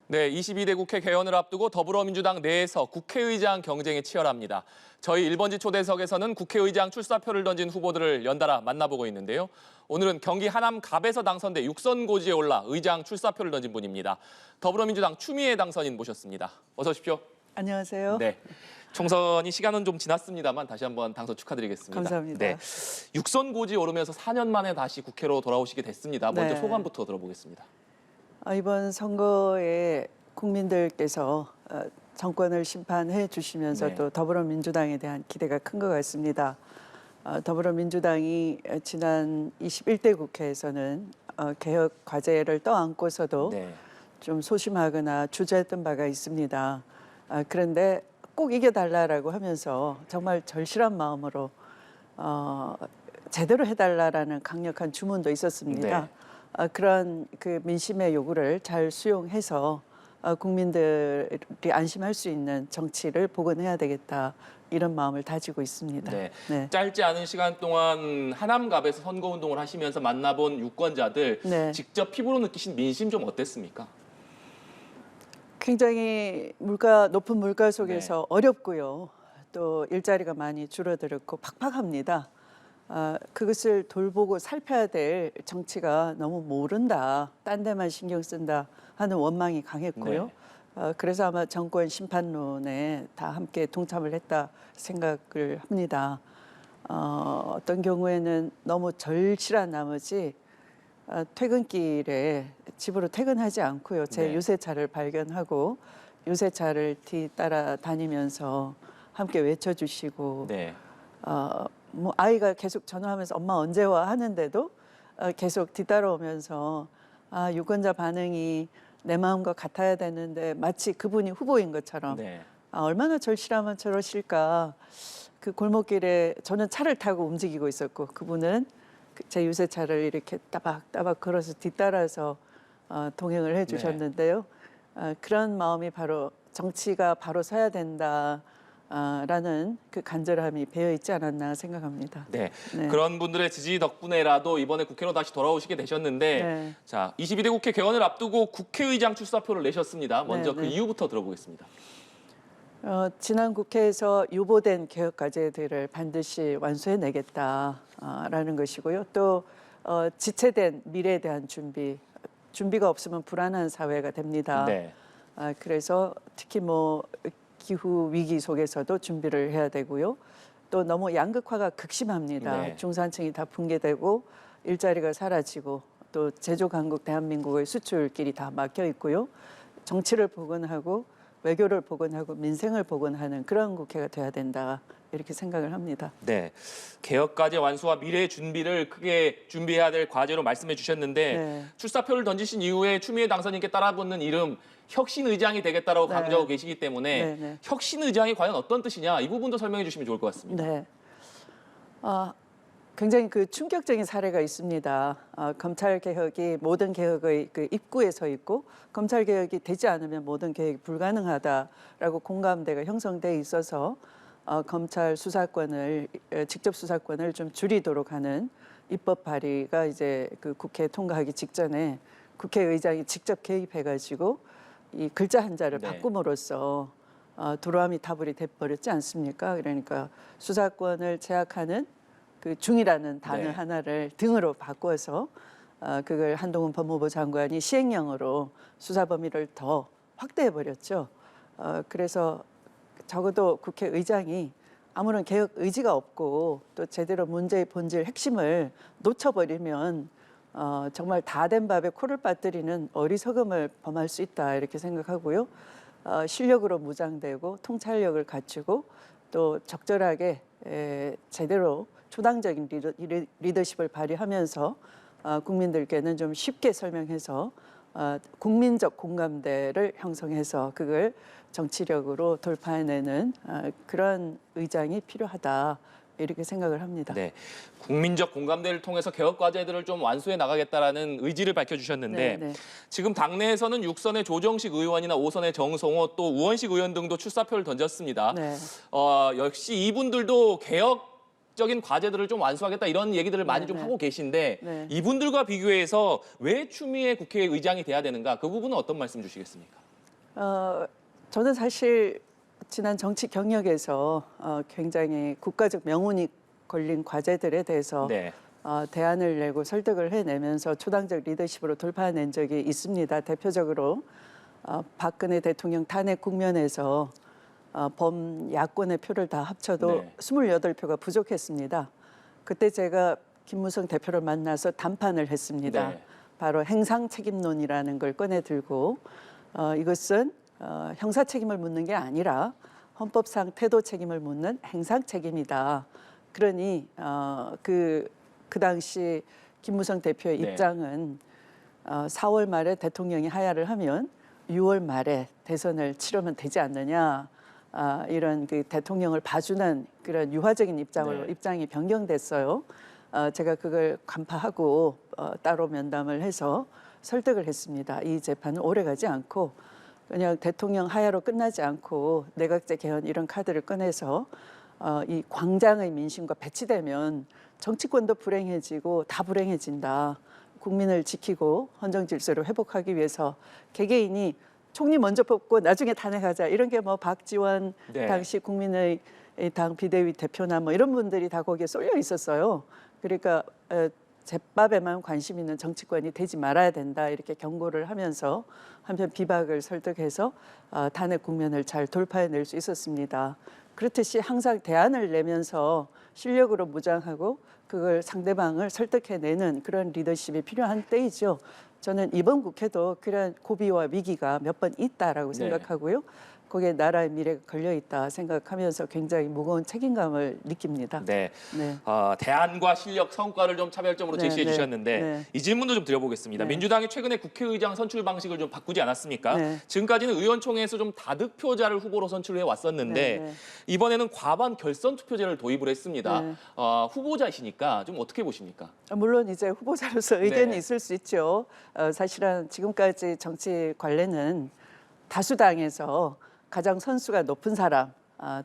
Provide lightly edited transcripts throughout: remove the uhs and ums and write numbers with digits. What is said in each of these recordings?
네, 22대 국회 개원을 앞두고 더불어민주당 내에서 국회의장 경쟁이 치열합니다. 저희 1번지 초대석에서는 국회의장 출사표를 던진 후보들을 연달아 만나보고 있는데요. 오늘은 경기 하남 갑에서 당선돼 육선고지에 올라 의장 출사표를 던진 분입니다. 더불어민주당 추미애 당선인 모셨습니다. 어서 오십시오. 안녕하세요. 네. 총선이 시간은 좀 지났습니다만 다시 한번 당선 축하드리겠습니다. 감사합니다. 네. 육선고지 오르면서 4년 만에 다시 국회로 돌아오시게 됐습니다. 먼저 네. 소감부터 들어보겠습니다. 이번 선거에 국민들께서 정권을 심판해 주시면서 네. 또 더불어민주당에 대한 기대가 큰 것 같습니다. 더불어민주당이 지난 21대 국회에서는 개혁 과제를 떠안고서도 네. 좀 소심하거나 주저했던 바가 있습니다. 그런데 꼭 이겨달라고 하면서 정말 절실한 마음으로 제대로 해달라라는 강력한 주문도 있었습니다. 네. 그런 그 민심의 요구를 잘 수용해서 국민들이 안심할 수 있는 정치를 복원해야 되겠다 이런 마음을 다지고 있습니다. 네. 네. 짧지 않은 시간 동안 하남갑에서 선거운동을 하시면서 만나본 유권자들 네. 직접 피부로 느끼신 민심 좀 어땠습니까? 굉장히 높은 물가 속에서 어렵고요. 또 일자리가 많이 줄어들었고 팍팍합니다. 그것을 돌보고 살펴야 될 정치가 너무 모른다, 딴 데만 신경 쓴다 하는 원망이 강했고요. 그래서 아마 정권 심판론에 다 함께 동참을 했다 생각을 합니다. 어떤 경우에는 너무 절실한 나머지 퇴근길에 집으로 퇴근하지 않고요. 제 네. 유세차를 발견하고 유세차를 뒤따라 다니면서 함께 외쳐주시고 네. 뭐 아이가 계속 전화하면서 엄마 언제 와 하는데도 계속 뒤따라오면서 유권자 반응이 내 마음과 같아야 되는데 마치 그분이 후보인 것처럼 네. 얼마나 절실하면 저러실까. 그 골목길에 저는 차를 타고 움직이고 있었고 그분은 제 유세차를 이렇게 따박따박 걸어서 뒤따라서 동행을 해주셨는데요. 그런 마음이 바로 정치가 바로 서야 된다. 라는 그 간절함이 배어 있지 않았나 생각합니다. 네. 네. 그런 분들의 지지 덕분에라도 이번에 국회로 다시 돌아오시게 되셨는데 네. 자, 22대 국회 개원을 앞두고 국회의장 출사표를 내셨습니다. 먼저 네, 그 네. 이유부터 들어보겠습니다. 지난 국회에서 유보된 개혁 과제들을 반드시 완수해내겠다라는 것이고요. 또 지체된 미래에 대한 준비가 없으면 불안한 사회가 됩니다. 네. 그래서 특히 뭐 기후 위기 속에서도 준비를 해야 되고요. 또 너무 양극화가 극심합니다. 네. 중산층이 다 붕괴되고 일자리가 사라지고 또 제조 강국 대한민국의 수출길이 다 막혀 있고요. 정치를 복원하고 외교를 복원하고 민생을 복원하는 그런 국회가 돼야 된다. 이렇게 생각을 합니다. 네. 개혁 과제 완수와 미래의 준비를 크게 준비해야 될 과제로 말씀해 주셨는데 네. 출사표를 던지신 이후에 추미애 당선인께 따라붙는 이름 혁신의장이 되겠다라고 네. 강조하고 계시기 때문에 네, 네. 혁신의장이 과연 어떤 뜻이냐 이 부분도 설명해 주시면 좋을 것 같습니다. 네. 굉장히 그 충격적인 사례가 있습니다. 검찰 개혁이 모든 개혁의 그 입구에 서 있고 검찰 개혁이 되지 않으면 모든 개혁이 불가능하다라고 공감대가 형성돼 있어서 검찰 수사권을 직접 수사권을 좀 줄이도록 하는 입법 발의가 이제 그 국회 통과하기 직전에 국회의장이 직접 개입해가지고 이 글자 한자를 네. 바꿈으로써 도로아미 타불이 돼버렸지 않습니까? 그러니까 수사권을 제약하는 그 중이라는 단어 네. 하나를 등으로 바꿔서 그걸 한동훈 법무부 장관이 시행령으로 수사 범위를 더 확대해 버렸죠. 그래서 적어도 국회의장이 아무런 개혁 의지가 없고 또 제대로 문제의 본질 핵심을 놓쳐버리면 정말 다 된 밥에 코를 빠뜨리는 어리석음을 범할 수 있다 이렇게 생각하고요. 실력으로 무장되고 통찰력을 갖추고 또 적절하게 제대로 초당적인 리더십을 발휘하면서 국민들께는 좀 쉽게 설명해서 국민적 공감대를 형성해서 그걸 정치력으로 돌파해내는 그런 의장이 필요하다 이렇게 생각을 합니다. 네, 국민적 공감대를 통해서 개혁 과제들을 좀 완수해 나가겠다라는 의지를 밝혀주셨는데 네, 네. 지금 당내에서는 6선의 조정식 의원이나 5선의 정성호 또 우원식 의원 등도 출사표를 던졌습니다. 네. 역시 이분들도 개혁적인 과제들을 좀 완수하겠다 이런 얘기들을 많이 네, 좀 네. 하고 계신데 네. 이분들과 비교해서 왜 추미애 국회의장이 돼야 되는가 그 부분은 어떤 말씀 주시겠습니까? 저는 사실 지난 정치 경력에서 굉장히 국가적 명운이 걸린 과제들에 대해서 네. 대안을 내고 설득을 해내면서 초당적 리더십으로 돌파해낸 적이 있습니다. 대표적으로 박근혜 대통령 탄핵 국면에서 범야권의 표를 다 합쳐도 네. 28표가 부족했습니다. 그때 제가 김무성 대표를 만나서 담판을 했습니다. 네. 바로 행상 책임론이라는 걸 꺼내 들고 이것은 형사 책임을 묻는 게 아니라 헌법상 태도 책임을 묻는 행상 책임이다. 그러니 그 당시 김무성 대표의 네. 입장은 4월 말에 대통령이 하야를 하면 6월 말에 대선을 치르면 되지 않느냐. 이런 그 대통령을 봐주는 그런 유화적인 입장으로 네. 입장이 변경됐어요. 제가 그걸 간파하고 따로 면담을 해서 설득을 했습니다. 이 재판은 오래가지 않고 그냥 대통령 하야로 끝나지 않고 내각제 개헌 이런 카드를 꺼내서 이 광장의 민심과 배치되면 정치권도 불행해지고 다 불행해진다. 국민을 지키고 헌정 질서를 회복하기 위해서 개개인이 총리 먼저 뽑고 나중에 탄핵하자 이런 게 뭐 박지원 네. 당시 국민의 당 비대위 대표나 뭐 이런 분들이 다 거기에 쏠려 있었어요. 그러니까 잿밥에만 관심 있는 정치권이 되지 말아야 된다 이렇게 경고를 하면서 한편 비박을 설득해서 탄핵 국면을 잘 돌파해낼 수 있었습니다. 그렇듯이 항상 대안을 내면서 실력으로 무장하고 그걸 상대방을 설득해내는 그런 리더십이 필요한 때이죠. 저는 이번 국회도 그런 고비와 위기가 몇 번 있다라고 네. 생각하고요. 거기에 나라의 미래가 걸려 있다 생각하면서 굉장히 무거운 책임감을 느낍니다. 네. 네. 대안과 실력, 성과를 좀 차별점으로 네, 제시해 네, 주셨는데 네. 이 질문도 좀 드려보겠습니다. 네. 민주당이 최근에 국회의장 선출 방식을 좀 바꾸지 않았습니까? 네. 지금까지는 의원총회에서 좀 다득표자를 후보로 선출해 왔었는데 네, 네. 이번에는 과반 결선 투표제를 도입을 했습니다. 네. 후보자이시니까 좀 어떻게 보십니까? 물론 이제 후보자로서 의견이 네. 있을 수 있죠. 사실은 지금까지 정치 관례는 다수당에서 가장 선수가 높은 사람,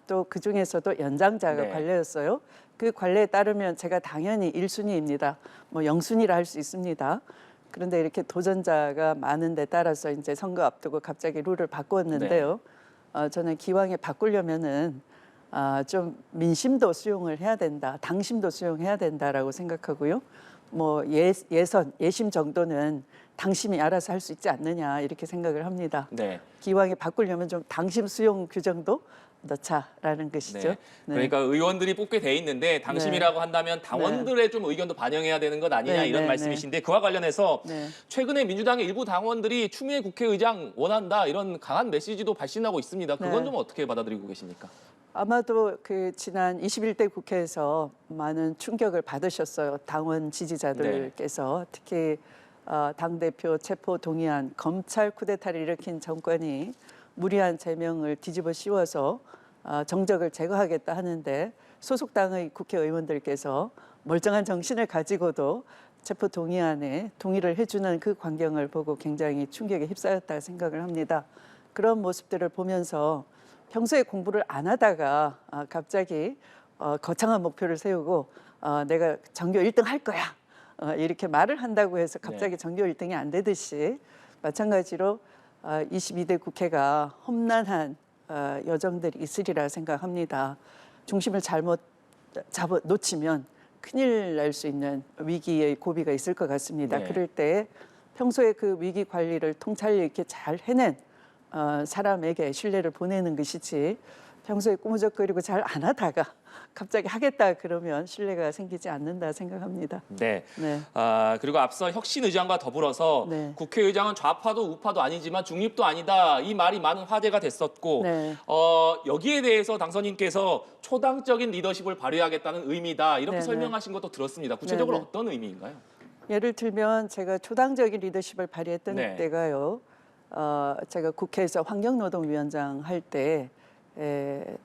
또 그중에서도 연장자가 네. 관례였어요. 그 관례에 따르면 제가 당연히 1순위입니다. 뭐 0순위라 할 수 있습니다. 그런데 이렇게 도전자가 많은 데 따라서 이제 선거 앞두고 갑자기 룰을 바꿨는데요. 저는 기왕에 바꾸려면은 좀 민심도 수용을 해야 된다, 당심도 수용해야 된다라고 생각하고요. 뭐 예심 정도는 당심이 알아서 할 수 있지 않느냐 이렇게 생각을 합니다. 네. 기왕에 바꾸려면 좀 당심 수용 규정도 넣자라는 것이죠. 네. 그러니까 의원들이 뽑게 돼 있는데 당심이라고 한다면 당원들의 좀 의견도 반영해야 되는 것 아니냐 네, 이런 네, 말씀이신데 그와 관련해서 네. 최근에 민주당의 일부 당원들이 추미애 국회의장 원한다 이런 강한 메시지도 발신하고 있습니다. 그건 네. 좀 어떻게 받아들이고 계십니까? 아마도 그 지난 21대 국회에서 많은 충격을 받으셨어요. 당원 지지자들께서 특히 당대표 체포 동의안 검찰 쿠데타를 일으킨 정권이 무리한 제명을 뒤집어 씌워서 정적을 제거하겠다 하는데 소속당의 국회의원들께서 멀쩡한 정신을 가지고도 체포 동의안에 동의를 해주는 그 광경을 보고 굉장히 충격에 휩싸였다 생각을 합니다. 그런 모습들을 보면서 평소에 공부를 안 하다가 갑자기 거창한 목표를 세우고 내가 전교 1등 할 거야 이렇게 말을 한다고 해서 갑자기 네. 전교 1등이 안 되듯이 마찬가지로 22대 국회가 험난한 여정들이 있으리라 생각합니다. 중심을 잘못 놓치면 큰일 날 수 있는 위기의 고비가 있을 것 같습니다. 네. 그럴 때 평소에 그 위기 관리를 통찰력 있게 잘 해낸 사람에게 신뢰를 보내는 것이지 평소에 꾸무적거리고 잘 안 하다가 갑자기 하겠다 그러면 신뢰가 생기지 않는다 생각합니다. 네. 네. 그리고 앞서 혁신의장과 더불어서 네. 국회의장은 좌파도 우파도 아니지만 중립도 아니다 이 말이 많은 화제가 됐었고 네. 여기에 대해서 당선인께서 초당적인 리더십을 발휘하겠다는 의미다 이렇게 네, 설명하신 것도 들었습니다. 구체적으로 네, 네. 어떤 의미인가요? 예를 들면 제가 초당적인 리더십을 발휘했던 네. 때가요. 제가 국회에서 환경노동위원장 할 때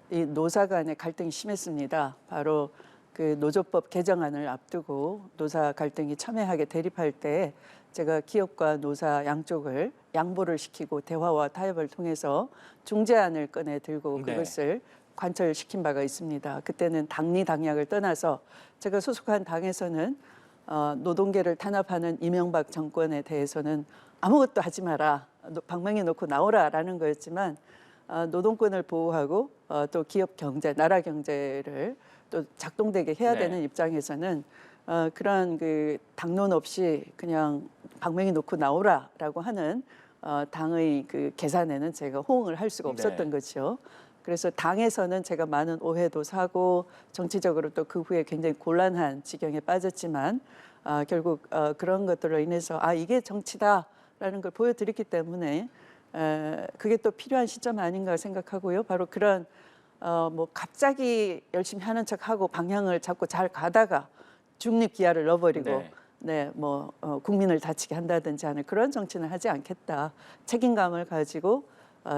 이 노사 간의 갈등이 심했습니다. 바로 그 노조법 개정안을 앞두고 노사 갈등이 첨예하게 대립할 때 제가 기업과 노사 양쪽을 양보를 시키고 대화와 타협을 통해서 중재안을 꺼내 들고 네. 그것을 관철시킨 바가 있습니다. 그때는 당리 당략을 떠나서 제가 소속한 당에서는 노동계를 탄압하는 이명박 정권에 대해서는 아무것도 하지 마라. 방망이 놓고 나오라라는 거였지만 노동권을 보호하고 또 기업 경제, 나라 경제를 또 작동되게 해야 네. 되는 입장에서는 그런 그 당론 없이 그냥 방망이 놓고 나오라라고 하는 당의 그 계산에는 제가 호응을 할 수가 없었던 네. 거죠. 그래서 당에서는 제가 많은 오해도 사고 정치적으로 또 그 후에 굉장히 곤란한 지경에 빠졌지만 결국 그런 것들로 인해서 이게 정치다라는 걸 보여드렸기 때문에 그게 또 필요한 시점 아닌가 생각하고요. 바로 그런 뭐 갑자기 열심히 하는 척하고 방향을 잡고 잘 가다가 중립 기아를 넣어버리고 네. 국민을 다치게 한다든지 하는 그런 정치는 하지 않겠다. 책임감을 가지고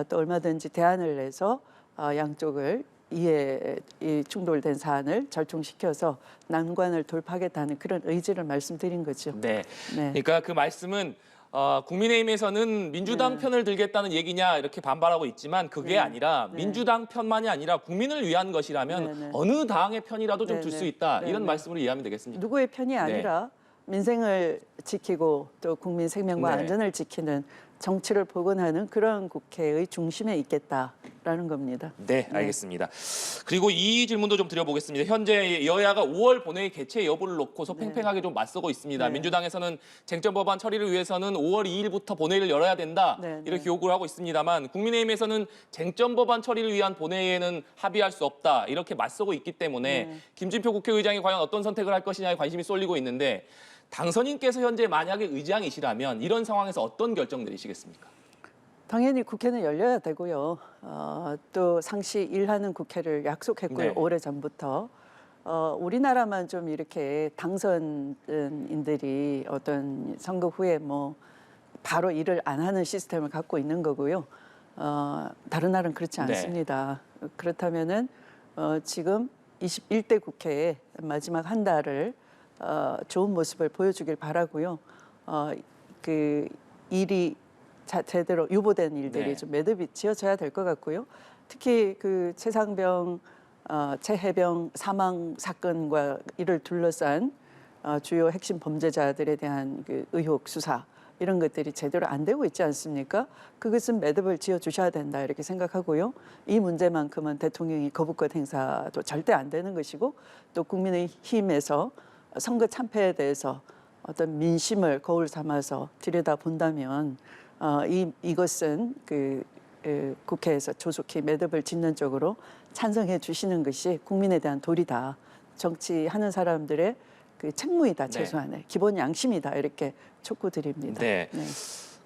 또 얼마든지 대안을 내서 양쪽을 이 충돌된 사안을 절충시켜서 난관을 돌파하겠다는 그런 의지를 말씀드린 거죠. 네. 네. 그러니까 그 말씀은 국민의힘에서는 민주당 네. 편을 들겠다는 얘기냐 이렇게 반발하고 있지만 그게 네. 아니라 네. 민주당 편만이 아니라 국민을 위한 것이라면 네, 네. 어느 당의 편이라도 좀 들 수 네, 있다. 네, 이런 네. 말씀으로 이해하면 되겠습니까? 누구의 편이 아니라 민생을 지키고 또 국민 생명과 네. 안전을 지키는 정치를 복원하는 그런 국회의 중심에 있겠다라는 겁니다. 네, 알겠습니다. 그리고 이 질문도 좀 드려보겠습니다. 현재 여야가 5월 본회의 개최 여부를 놓고서 네. 팽팽하게 좀 맞서고 있습니다. 네. 민주당에서는 쟁점 법안 처리를 위해서는 5월 2일부터 본회의를 열어야 된다. 네, 이렇게 네. 요구를 하고 있습니다만 국민의힘에서는 쟁점 법안 처리를 위한 본회의에는 합의할 수 없다. 이렇게 맞서고 있기 때문에 네. 김진표 국회의장이 과연 어떤 선택을 할 것이냐에 관심이 쏠리고 있는데 당선인께서 현재 만약에 의장이시라면 이런 상황에서 어떤 결정 내리시겠습니까? 당연히 국회는 열려야 되고요. 또 상시 일하는 국회를 약속했고요. 네. 오래전부터. 우리나라만 좀 이렇게 당선인들이 어떤 선거 후에 뭐 바로 일을 안 하는 시스템을 갖고 있는 거고요. 다른 나라는 그렇지 네. 않습니다. 그렇다면은 지금 21대 국회의 마지막 한 달을 좋은 모습을 보여주길 바라고요. 그 일이 제대로 유보된 일들이 네. 좀 매듭이 지어져야 될 것 같고요. 특히 그 최상병, 최혜병 사망 사건과 이를 둘러싼 주요 핵심 범죄자들에 대한 그 의혹 수사 이런 것들이 제대로 안 되고 있지 않습니까? 그것은 매듭을 지어 주셔야 된다 이렇게 생각하고요. 이 문제만큼은 대통령이 거부권 행사도 절대 안 되는 것이고 또 국민의힘에서 선거 참패에 대해서 어떤 민심을 거울 삼아서 들여다 본다면 이것은 국회에서 조속히 매듭을 짓는 쪽으로 찬성해 주시는 것이 국민에 대한 도리다. 정치하는 사람들의 그 책무이다. 네. 최소한의 기본 양심이다. 이렇게 촉구드립니다. 네.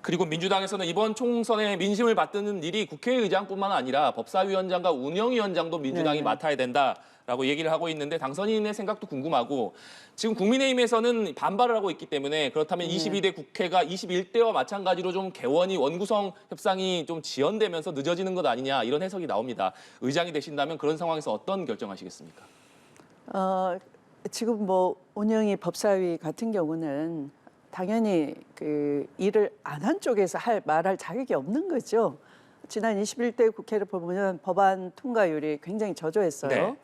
그리고 민주당에서는 이번 총선에 민심을 받드는 일이 국회의장뿐만 아니라 법사위원장과 운영위원장도 민주당이 네네. 맡아야 된다라고 얘기를 하고 있는데 당선인의 생각도 궁금하고 지금 국민의힘에서는 반발을 하고 있기 때문에 그렇다면 네. 22대 국회가 21대와 마찬가지로 좀 개원이 원구성 협상이 좀 지연되면서 늦어지는 것 아니냐 이런 해석이 나옵니다. 의장이 되신다면 그런 상황에서 어떤 결정하시겠습니까? 지금 뭐 운영위 법사위 같은 경우는 당연히 그 일을 안 한 쪽에서 말할 자격이 없는 거죠. 지난 21대 국회를 보면 법안 통과율이 굉장히 저조했어요. 네.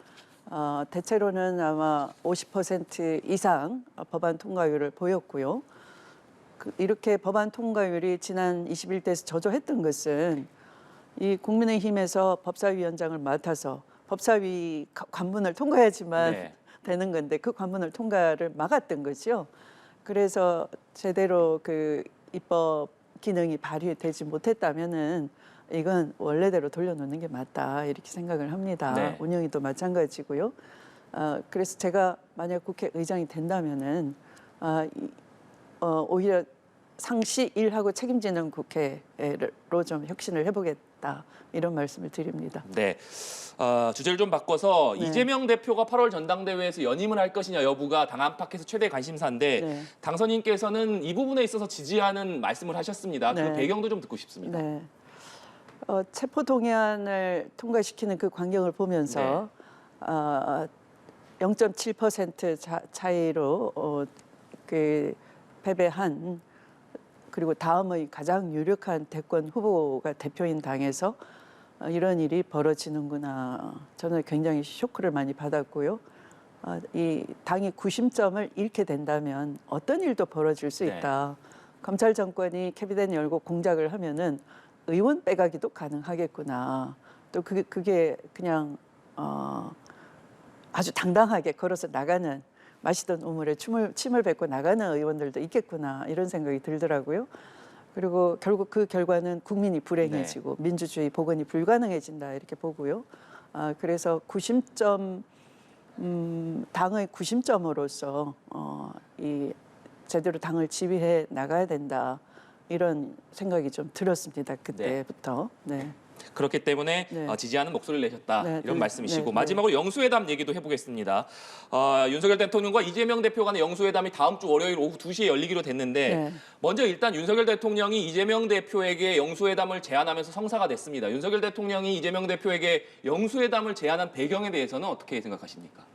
대체로는 아마 50% 이상 법안 통과율을 보였고요. 이렇게 법안 통과율이 지난 21대에서 저조했던 것은 이 국민의힘에서 법사위원장을 맡아서 법사위 관문을 통과해야지만 네. 되는 건데 그 관문을 통과를 막았던 거죠. 그래서 제대로 그 입법 기능이 발휘되지 못했다면은 이건 원래대로 돌려놓는 게 맞다 이렇게 생각을 합니다. 네. 운영위도 마찬가지고요. 그래서 제가 만약 국회의장이 된다면은 오히려 상시 일하고 책임지는 국회로 좀 혁신을 해보겠다 이런 말씀을 드립니다. 네. 주제를 좀 바꿔서 네. 이재명 대표가 8월 전당대회에서 연임을 할 것이냐 여부가 당 안팎에서 최대 관심사인데 네. 당선인께서는 이 부분에 있어서 지지하는 말씀을 하셨습니다. 그 네. 배경도 좀 듣고 싶습니다. 네. 체포동의안을 통과시키는 그 광경을 보면서 0.7% 차이로 그 패배한 그리고 다음의 가장 유력한 대권 후보가 대표인 당에서 이런 일이 벌어지는구나. 저는 굉장히 쇼크를 많이 받았고요. 이 당이 구심점을 잃게 된다면 어떤 일도 벌어질 수 네. 있다. 검찰 정권이 캐비넷 열고 공작을 하면은 의원 빼가기도 가능하겠구나. 또 그게 그냥 아주 당당하게 걸어서 나가는 마시던 우물에 침을 뱉고 나가는 의원들도 있겠구나 이런 생각이 들더라고요. 그리고 결국 그 결과는 국민이 불행해지고 민주주의 복원이 불가능해진다 이렇게 보고요. 그래서 당의 구심점으로서 이 제대로 당을 지휘해 나가야 된다 이런 생각이 좀 들었습니다. 그때부터. 네. 그렇기 때문에 네. 지지하는 목소리를 내셨다 네, 이런 네, 말씀이시고 네, 마지막으로 영수회담 얘기도 해보겠습니다. 윤석열 대통령과 이재명 대표 간의 영수회담이 다음 주 월요일 오후 2시에 열리기로 됐는데 네. 먼저 일단 윤석열 대통령이 이재명 대표에게 영수회담을 제안하면서 성사가 됐습니다. 윤석열 대통령이 이재명 대표에게 영수회담을 제안한 배경에 대해서는 어떻게 생각하십니까?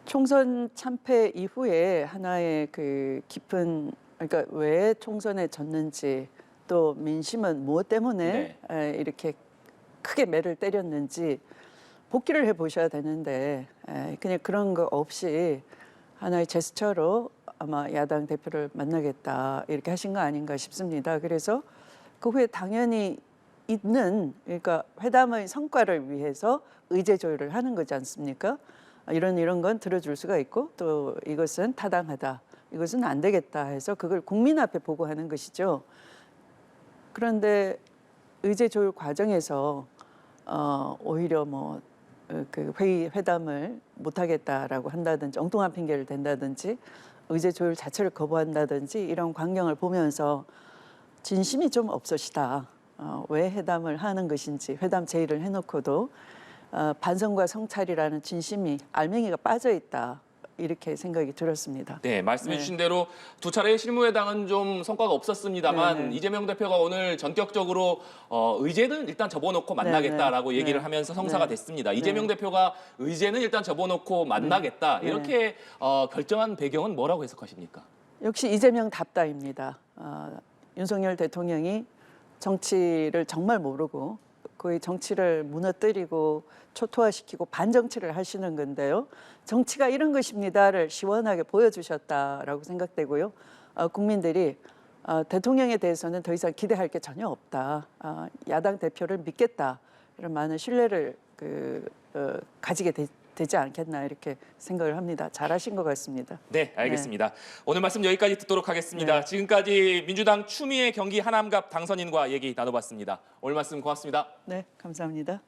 총선 참패 이후에 하나의 그 깊은 그러니까 왜 총선에 졌는지 또 민심은 무엇 때문에 이렇게 크게 매를 때렸는지 복기를 해보셔야 되는데 그냥 그런 거 없이 하나의 제스처로 아마 야당 대표를 만나겠다 이렇게 하신 거 아닌가 싶습니다. 그래서 그 후에 당연히 있는 그러니까 회담의 성과를 위해서 의제 조율을 하는 거지 않습니까? 이런 건 들어줄 수가 있고 또 이것은 타당하다. 이것은 안 되겠다 해서 그걸 국민 앞에 보고하는 것이죠. 그런데 의제 조율 과정에서 오히려 뭐 그 회담을 못하겠다라고 한다든지 엉뚱한 핑계를 댄다든지 의제 조율 자체를 거부한다든지 이런 광경을 보면서 진심이 좀 없으시다. 왜 회담을 하는 것인지 회담 제의를 해놓고도 반성과 성찰이라는 진심이 알맹이가 빠져 있다. 이렇게 생각이 들었습니다. 네, 말씀해 주신 대로 두 차례의 실무회담은 좀 성과가 없었습니다만 네. 이재명 대표가 오늘 전격적으로 의제는 일단 접어놓고 만나겠다라고 네. 얘기를 네. 하면서 성사가 네. 됐습니다. 네. 이재명 대표가 의제는 일단 접어놓고 만나겠다 네. 이렇게 결정한 배경은 뭐라고 해석하십니까? 역시 이재명 답다입니다. 윤석열 대통령이 정치를 정말 모르고 거의 정치를 무너뜨리고 초토화시키고 반정치를 하시는 건데요. 정치가 이런 것입니다를 시원하게 보여주셨다라고 생각되고요. 국민들이 대통령에 대해서는 더 이상 기대할 게 전혀 없다. 야당 대표를 믿겠다. 이런 많은 신뢰를 가지게 되지 않겠나 이렇게 생각을 합니다. 잘하신 것 같습니다. 네, 알겠습니다. 오늘 말씀 여기까지 듣도록 하겠습니다. 지금까지 민주당 추미애 경기 하남갑 당선인과 얘기 나눠봤습니다. 오늘 말씀 고맙습니다. 네, 감사합니다.